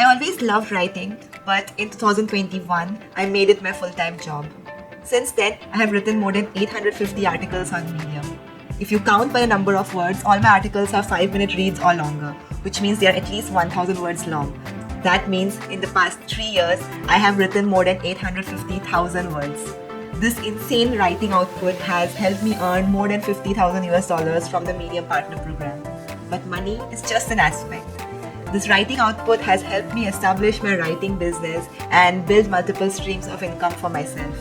always loved writing, but in 2021, I made it my full-time job. Since then, I have written more than 850 articles on Medium. If you count by the number of words, all my articles are 5-minute reads or longer, which means they are at least 1000 words long. That means in the past 3 years, I have written more than 850,000 words. This insane writing output has helped me earn more than $50,000 from the Medium Partner Program. But money is just an aspect. This writing output has helped me establish my writing business and build multiple streams of income for myself.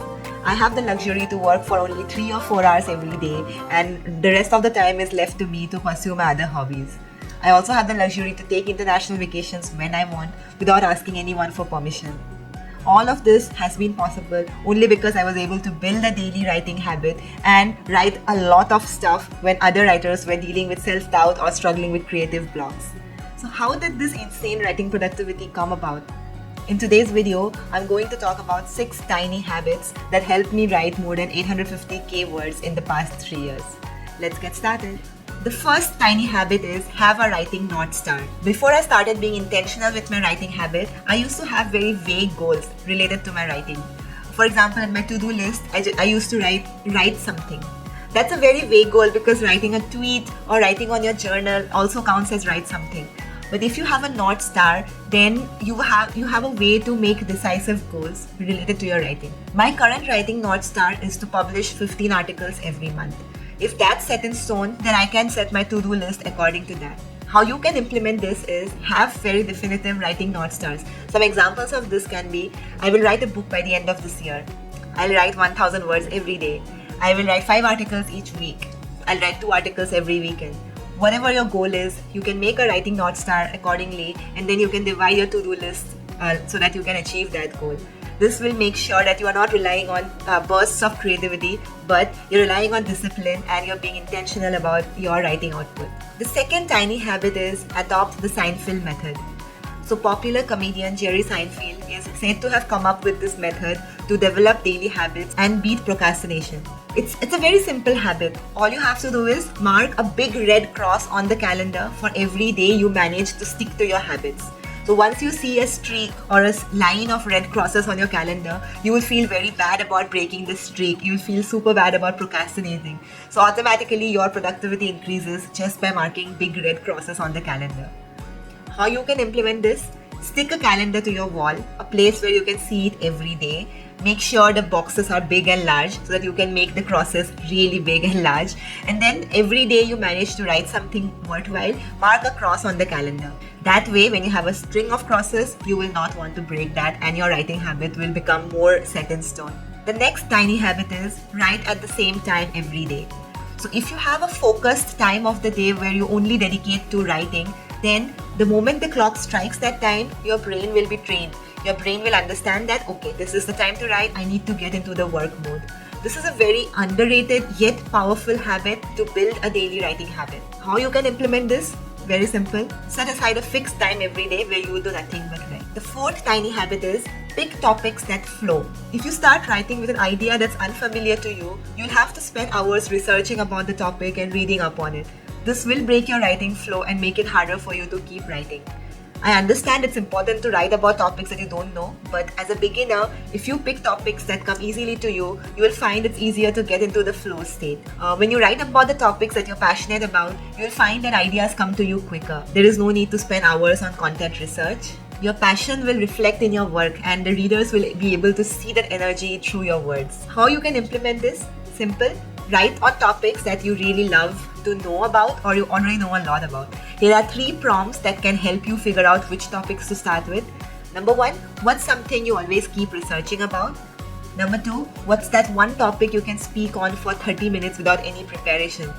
I have the luxury to work for only 3 or 4 hours every day, and the rest of the time is left to me to pursue my other hobbies. I also have the luxury to take international vacations when I want without asking anyone for permission. All of this has been possible only because I was able to build a daily writing habit and write a lot of stuff when other writers were dealing with self-doubt or struggling with creative blocks. So how did this insane writing productivity come about? In today's video, I'm going to talk about 6 tiny habits that helped me write more than 850k words in the past 3 years. Let's get started. The first tiny habit is have a writing North Star. Before I started being intentional with my writing habit, I used to have very vague goals related to my writing. For example, in my to-do list, I used to write something. That's a very vague goal because writing a tweet or writing on your journal also counts as write something. But if you have a North Star, then you have a way to make decisive goals related to your writing. My current writing North Star is to publish 15 articles every month. If that's set in stone, then I can set my to-do list according to that. How you can implement this is have very definitive writing North Stars. Some examples of this can be, I will write a book by the end of this year. I'll write 1000 words every day. I will write 5 articles each week. I'll write 2 articles every weekend. Whatever your goal is, you can make a writing North Star accordingly, and then you can divide your to-do list so that you can achieve that goal. This will make sure that you are not relying on bursts of creativity, but you're relying on discipline and you're being intentional about your writing output. The second tiny habit is adopt the Seinfeld method. So popular comedian Jerry Seinfeld is said to have come up with this method to develop daily habits and beat procrastination. It's a very simple habit. All you have to do is mark a big red cross on the calendar for every day you manage to stick to your habits. So once you see a streak or a line of red crosses on your calendar, you will feel very bad about breaking the streak. You will feel super bad about procrastinating. So automatically your productivity increases just by marking big red crosses on the calendar. How you can implement this? Stick a calendar to your wall, a place where you can see it every day. Make sure the boxes are big and large so that you can make the crosses really big and large. And then every day you manage to write something worthwhile, mark a cross on the calendar. That way, when you have a string of crosses, you will not want to break that and your writing habit will become more set in stone. The next tiny habit is write at the same time every day. So if you have a focused time of the day where you only dedicate to writing, then the moment the clock strikes that time, your brain will be trained. Your brain will understand that, okay, this is the time to write, I need to get into the work mode. This is a very underrated yet powerful habit to build a daily writing habit. How you can implement this? Very simple. Set aside a fixed time every day where you will do nothing but write. The fourth tiny habit is pick topics that flow. If you start writing with an idea that's unfamiliar to you, you'll have to spend hours researching about the topic and reading up on it. This will break your writing flow and make it harder for you to keep writing. I understand it's important to write about topics that you don't know, but as a beginner, if you pick topics that come easily to you, you will find it's easier to get into the flow state. When you write about the topics that you're passionate about, you'll find that ideas come to you quicker. There is no need to spend hours on content research. Your passion will reflect in your work and the readers will be able to see that energy through your words. How you can implement this? Simple. Write on topics that you really love to know about or you already know a lot about. Here are 3 prompts that can help you figure out which topics to start with. Number 1, what's something you always keep researching about? Number 2, what's that one topic you can speak on for 30 minutes without any preparation?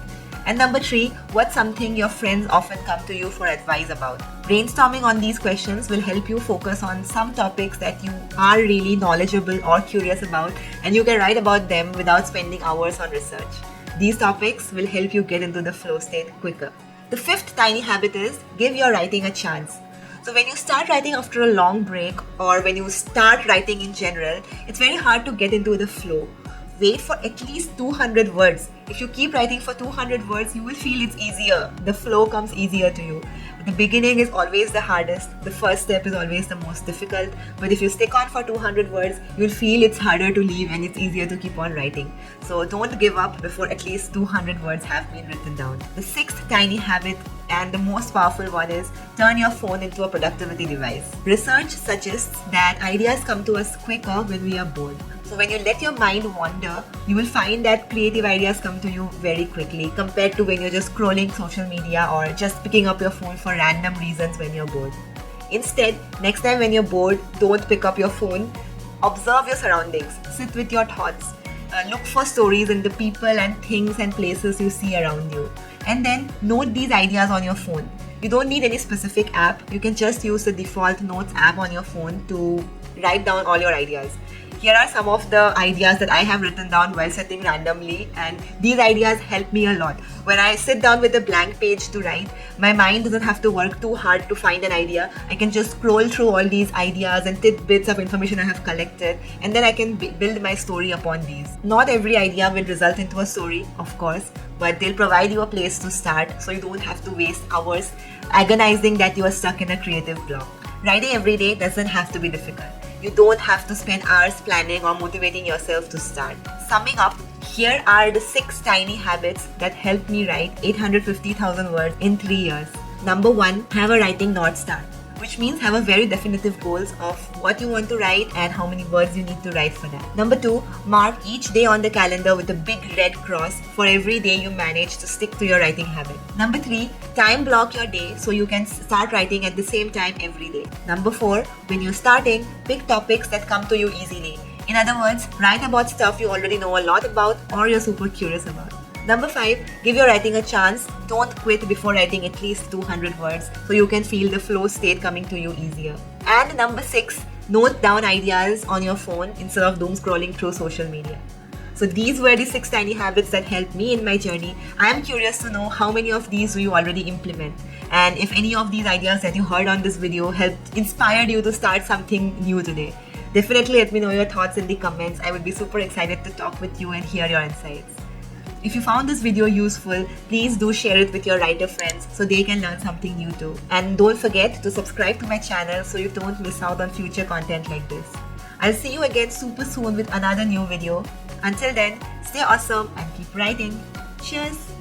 And number 3, what's something your friends often come to you for advice about? Brainstorming on these questions will help you focus on some topics that you are really knowledgeable or curious about, and you can write about them without spending hours on research. These topics will help you get into the flow state quicker. The fifth tiny habit is give your writing a chance. So when you start writing after a long break or when you start writing in general, it's very hard to get into the flow. wait for at least 200 words. If you keep writing for 200 words, you will feel it's easier. The flow comes easier to you. The beginning is always the hardest. The first step is always the most difficult. But if you stick on for 200 words, you'll feel it's harder to leave and it's easier to keep on writing. So don't give up before at least 200 words have been written down. The sixth tiny habit and the most powerful one is turn your phone into a productivity device. Research suggests that ideas come to us quicker when we are bored. So when you let your mind wander, you will find that creative ideas come to you very quickly compared to when you're just scrolling social media or just picking up your phone for random reasons when you're bored. Instead, next time when you're bored, don't pick up your phone. Observe your surroundings. Sit with your thoughts. Look for stories in the people and things and places you see around you. And then note these ideas on your phone. You don't need any specific app. You can just use the default notes app on your phone to write down all your ideas. Here are some of the ideas that I have written down while sitting randomly, and these ideas help me a lot. When I sit down with a blank page to write, my mind doesn't have to work too hard to find an idea. I can just scroll through all these ideas and tidbits of information I have collected, and then I can build my story upon these. Not every idea will result into a story, of course, but they'll provide you a place to start so you don't have to waste hours agonizing that you are stuck in a creative block. Writing every day doesn't have to be difficult. You don't have to spend hours planning or motivating yourself to start. Summing up, here are the 6 tiny habits that helped me write 850,000 words in 3 years. Number 1, have a writing North Star, which means have a very definitive goals of what you want to write and how many words you need to write for that. Number 2, mark each day on the calendar with a big red cross for every day you manage to stick to your writing habit. Number 3, time block your day so you can start writing at the same time every day. Number 4, when you're starting, pick topics that come to you easily. In other words, write about stuff you already know a lot about or you're super curious about. Number 5, give your writing a chance. Don't quit before writing at least 200 words so you can feel the flow state coming to you easier. And number 6, note down ideas on your phone instead of doom scrolling through social media. So these were the 6 tiny habits that helped me in my journey. I am curious to know how many of these you already implement. And if any of these ideas that you heard on this video helped inspired you to start something new today. Definitely let me know your thoughts in the comments. I would be super excited to talk with you and hear your insights. If you found this video useful, please do share it with your writer friends so they can learn something new too. And don't forget to subscribe to my channel so you don't miss out on future content like this. I'll see you again super soon with another new video. Until then, stay awesome and keep writing. Cheers!